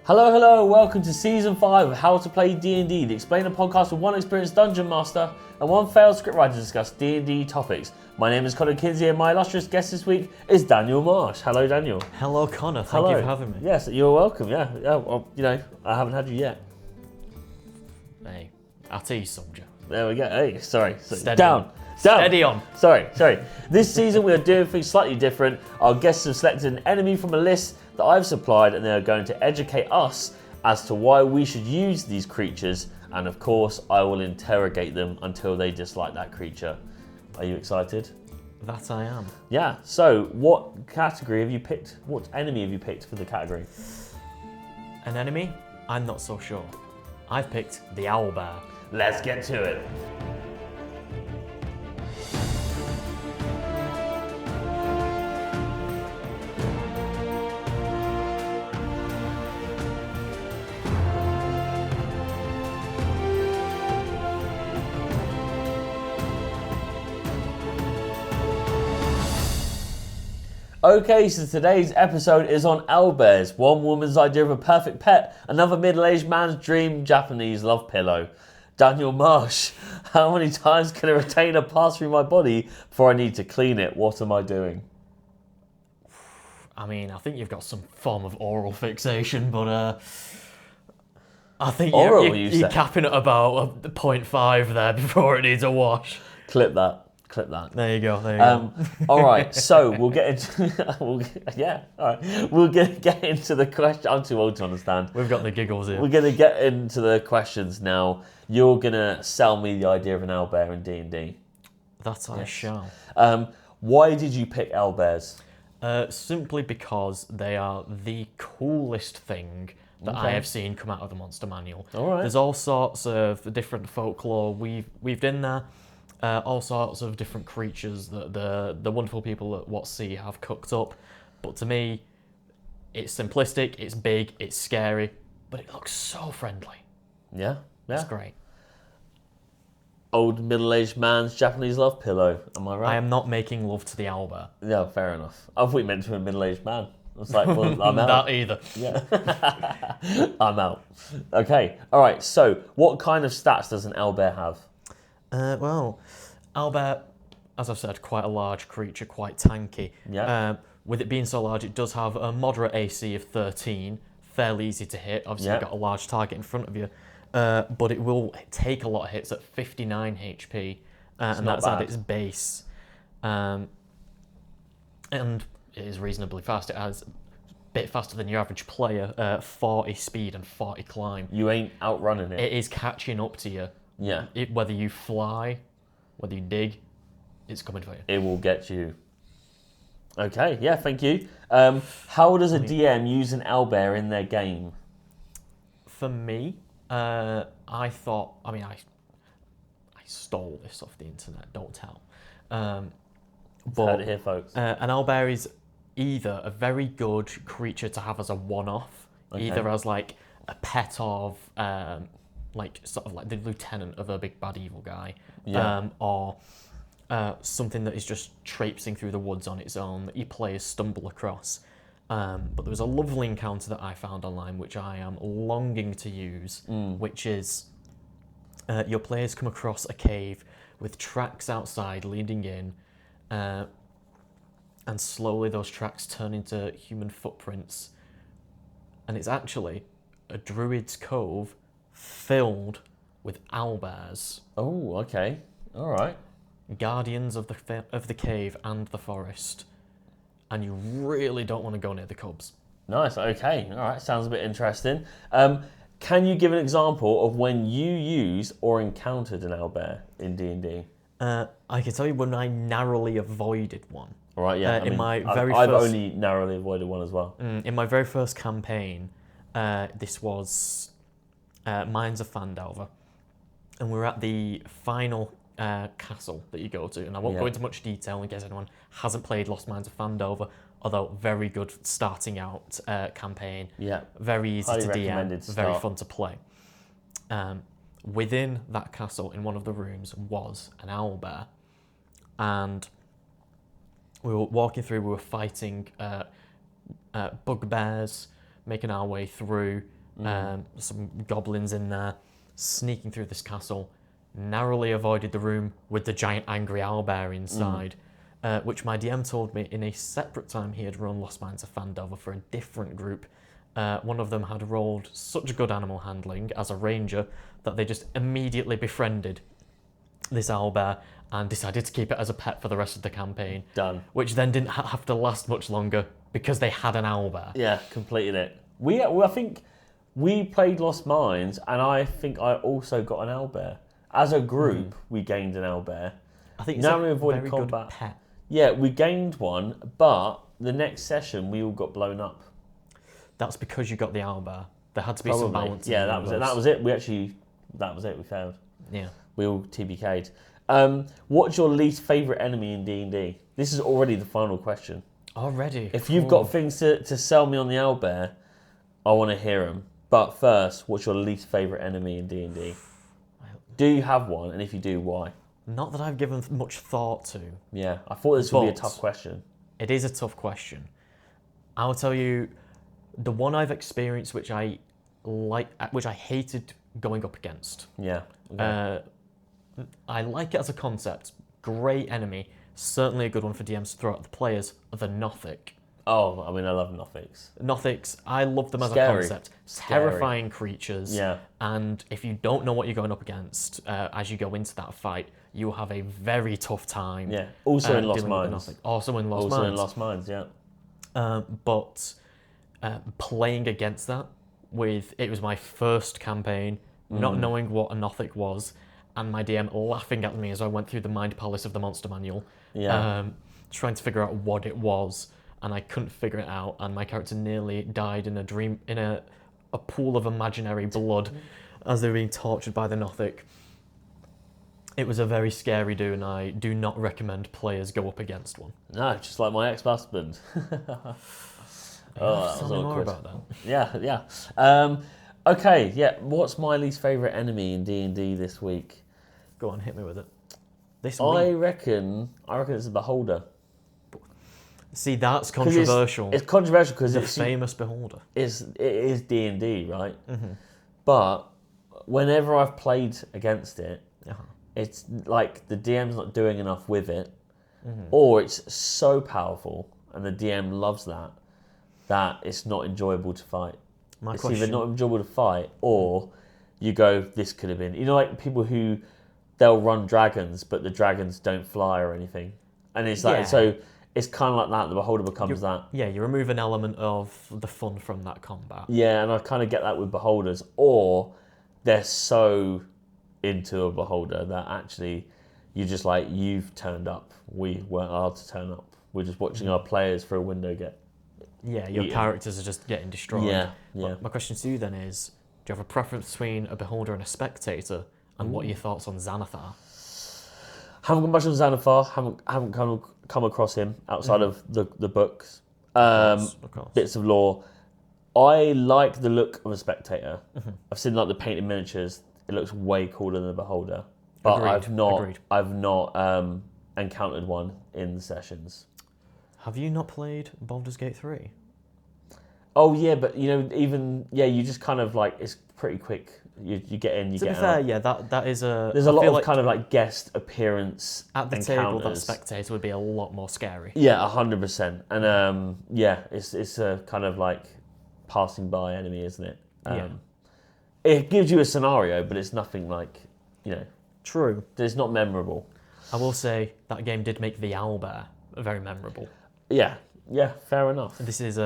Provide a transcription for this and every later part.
Hello, welcome to Season 5 of How to Play D&D, the explainer podcast with one experienced Dungeon Master and one failed scriptwriter to discuss D&D topics. My name is Kinsey and my illustrious guest this week is Daniel Marsh. Hello, Daniel. Hello, Connor. Thank you for having me. Yes, you're welcome, yeah. Well, I haven't had you yet. Hey, I'll tell you something. There we go. Hey, sorry. Steady Down. on. Steady on. Sorry. This season we are doing things slightly different. Our guests have selected an enemy from a list that I've supplied and they are going to educate us as to why we should use these creatures, and of course I will interrogate them until they dislike that creature. Are you excited? That I am. Yeah, so what category have you picked? What enemy have you picked for the category? An enemy? I'm not so sure. I've picked the Owlbear. Let's get to it. Okay, so today's episode is on Owlbears, one woman's idea of a perfect pet, another middle-aged man's dream Japanese love pillow. Daniel Marsh, how many times can a retainer pass through my body before I need to clean it? What am I doing? I mean, I think you've got some form of oral fixation, but I think you're capping at about 0.5 there before it needs a wash. Clip that. There you go. All right, so we'll get into We'll get into the question. I'm too old to understand. We've got the giggles here. We're gonna get into the questions now. You're gonna sell me the idea of an owlbear in D&D. That I shall. Why did you pick owlbears? Simply because they are the coolest thing that I have seen come out of the Monster Manual. All right. There's all sorts of different folklore weaved in there. All sorts of different creatures that the wonderful people at What Sea have cooked up. But to me, it's simplistic, it's big, it's scary, but it looks so friendly. Yeah. It's great. Old middle-aged man's Japanese love pillow. Am I right? I am not making love to the owlbear. Yeah, fair enough. I thought you meant to a middle-aged man. I was like, well, I'm out. That either. Yeah. I'm out. Okay. All right. So, what kind of stats does an owlbear have? Well, owlbear, as I've said, quite a large creature, quite tanky. Yeah. With it being so large, it does have a moderate AC of 13, fairly easy to hit. Obviously, you've got a large target in front of you, but it will take a lot of hits at 59 HP, and that's at its base. And it is reasonably fast. It has a bit faster than your average player, 40 speed and 40 climb. You ain't outrunning it. It is catching up to you. Yeah. Whether you fly, whether you dig, it's coming for you. It will get you. Okay, yeah, thank you. How does a DM use an owlbear in their game? For me, I stole this off the internet, don't tell. But Heard it here, folks. An owlbear is either a very good creature to have as a one-off, either as like a pet of... like sort of like the lieutenant of a big bad evil guy, or something that is just traipsing through the woods on its own that your players stumble across. But there was a lovely encounter that I found online which I am longing to use, which is your players come across a cave with tracks outside leading in, and slowly those tracks turn into human footprints, and it's actually a druid's cove filled with owlbears. Oh, okay. All right. Guardians of the cave and the forest. And you really don't want to go near the cubs. Nice. Okay. All right. Sounds a bit interesting. Can you give an example of when you used or encountered an owlbear in D&D? I can tell you when I narrowly avoided one. All right. Yeah. I've only narrowly avoided one as well. In my very first campaign, this was Mines of Fandover, and we're at the final castle that you go to, and I won't go into much detail in case anyone hasn't played Lost Mines of Fandover, although very good starting out campaign. Yeah. Very easy to DM, very fun to play. Within that castle, in one of the rooms, was an owlbear, and we were walking through, we were fighting bugbears, making our way through some goblins in there, sneaking through this castle, narrowly avoided the room with the giant angry owlbear inside, which my DM told me in a separate time he had run Lost Mines of Fandover for a different group. One of them had rolled such good animal handling as a ranger that they just immediately befriended this owlbear and decided to keep it as a pet for the rest of the campaign. Done. Which then didn't have to last much longer because they had an owlbear. Yeah, completed it. I think we played Lost Mines, and I think I also got an owlbear. As a group, we gained an owlbear. I think it's Now a we avoided very combat. good pet. Yeah, we gained one, but the next session we all got blown up. That's because you got the owlbear. There had to be Probably. some balance. Yeah, in that was it. That was it. That was it. We failed. Yeah. We all TBK'd. What's your least favourite enemy in D&D? This is already the final question. Already. If you've got things to sell me on the owlbear, I want to hear them. But first, what's your least favourite enemy in D&D? Do you have one? And if you do, why? Not that I've given much thought to. Yeah, I thought this would be a tough question. It is a tough question. I'll tell you, the one I've experienced, which I hated going up against. Yeah. Okay. I like it as a concept. Great enemy. Certainly a good one for DMs to throw at the players. The Nothic. Oh, I mean, I love Nothics. Nothics, I love them as Scary. a concept. Scary. Terrifying creatures. Yeah. And if you don't know what you're going up against as you go into that fight, you will have a very tough time. Yeah. Also in Lost dealing with the Mines. Nothic. Also in Lost Mines. Also in Lost Mines, yeah. But playing against that it was my first campaign, not knowing what a Nothic was, and my DM laughing at me as I went through the Mind Palace of the Monster Manual, trying to figure out what it was, and I couldn't figure it out, and my character nearly died in a pool of imaginary blood as they were being tortured by the Nothic. It was a very scary do, and I do not recommend players go up against one. No, just like my ex-husband. Tell me more about that. Yeah. Okay, yeah. What's my least favourite enemy in D&D this week? Go on, hit me with it. I reckon it's a beholder. See, that's controversial. It's controversial because the famous beholder. It is D&D, right? Mm-hmm. But whenever I've played against it, it's like the DM's not doing enough with it, or it's so powerful and the DM loves that it's not enjoyable to fight. It's either not enjoyable to fight, or you go, this could have been... You know, like people who, they'll run dragons, but the dragons don't fly or anything. And it's like, so it's kind of like that. The beholder becomes that. Yeah, you remove an element of the fun from that combat. Yeah, and I kind of get that with beholders. Or they're so into a beholder that actually you're just like, you've turned up. We weren't allowed to turn up. We're just watching our players through a window get... Yeah, your characters are just getting destroyed. Yeah. My question to you then is, do you have a preference between a beholder and a spectator? And what are your thoughts on Xanathar? Haven't got much on Xanathar. Haven't come across him outside of the books. Of course. Bits of lore. I like the look of a spectator. I've seen like the painted miniatures. It looks way cooler than the beholder. But Agreed. I've not encountered one in the sessions. Have you not played Baldur's Gate 3? Oh yeah, but you know, you just kind of like, it's pretty quick. You get in, you get out. To be fair, yeah, that is a... There's a lot of kind of like guest appearance at the encounters. table, that spectator would be a lot more scary. Yeah, 100%. And it's a kind of like passing by enemy, isn't it? It gives you a scenario, but it's nothing like, True. It's not memorable. I will say that game did make the owlbear very memorable. Yeah, fair enough. This is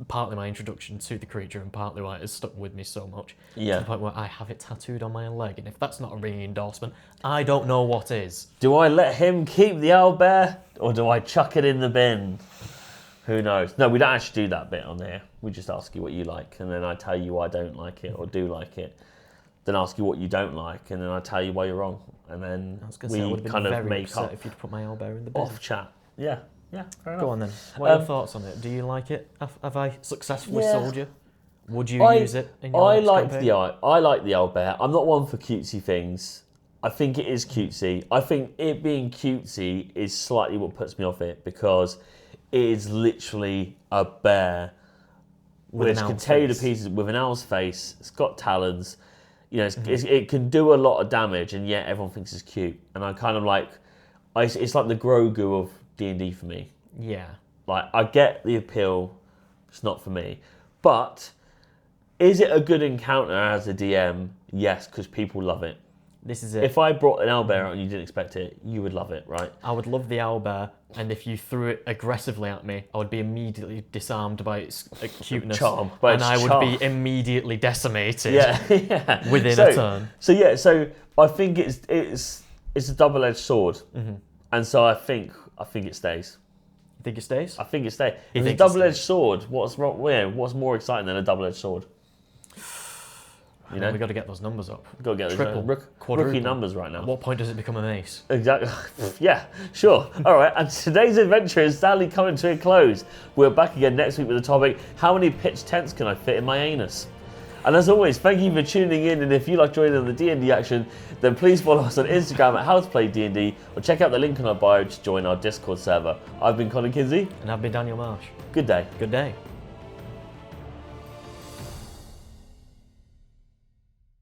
partly my introduction to the creature and partly why it has stuck with me so much. Yeah. To the point where I have it tattooed on my leg, and if that's not a ringing endorsement, I don't know what is. Do I let him keep the owlbear, or do I chuck it in the bin? Who knows? No, we don't actually do that bit on here. We just ask you what you like, and then I tell you why I don't like it or do like it. Then ask you what you don't like, and then I tell you why you're wrong. And then we kind of make up if you'd put my owlbear in the bin. off chat. Yeah, fair enough. Go on then. What are your thoughts on it? Do you like it? Have I successfully sold you? Would you use it in your next campaign? I like the owlbear. I'm not one for cutesy things. I think it is cutesy. I think it being cutesy is slightly what puts me off it, because it is literally a bear which can tear you to pieces with an owl's face. It's got talons. You know, it can do a lot of damage, and yet everyone thinks it's cute. And I kind of like, it's like the Grogu of D&D for me. Yeah. Like, I get the appeal. It's not for me. But is it a good encounter as a DM? Yes, because people love it. This is it. If I brought an owlbear out and you didn't expect it, you would love it, right? I would love the owlbear, and if you threw it aggressively at me, I would be immediately disarmed by its cuteness. Charm. And I would be immediately decimated yeah. within a turn. So I think it's a double-edged sword. And so I think it stays. You think it stays? I think it stays. If it's a double-edged sword, what's wrong? What's more exciting than a double-edged sword? You know, we got to get those numbers up. Got to get Triple, rookie numbers right now. At what point does it become a mace? Exactly. Yeah, sure. All right. And today's adventure is sadly coming to a close. We're back again next week with the topic: how many pitch tents can I fit in my anus? And as always, thank you for tuning in. And if you like joining the D&D action, then please follow us on Instagram at HowToPlayD&D or check out the link in our bio to join our Discord server. I've been Kinsey. And I've been Daniel Marsh. Good day. Good day.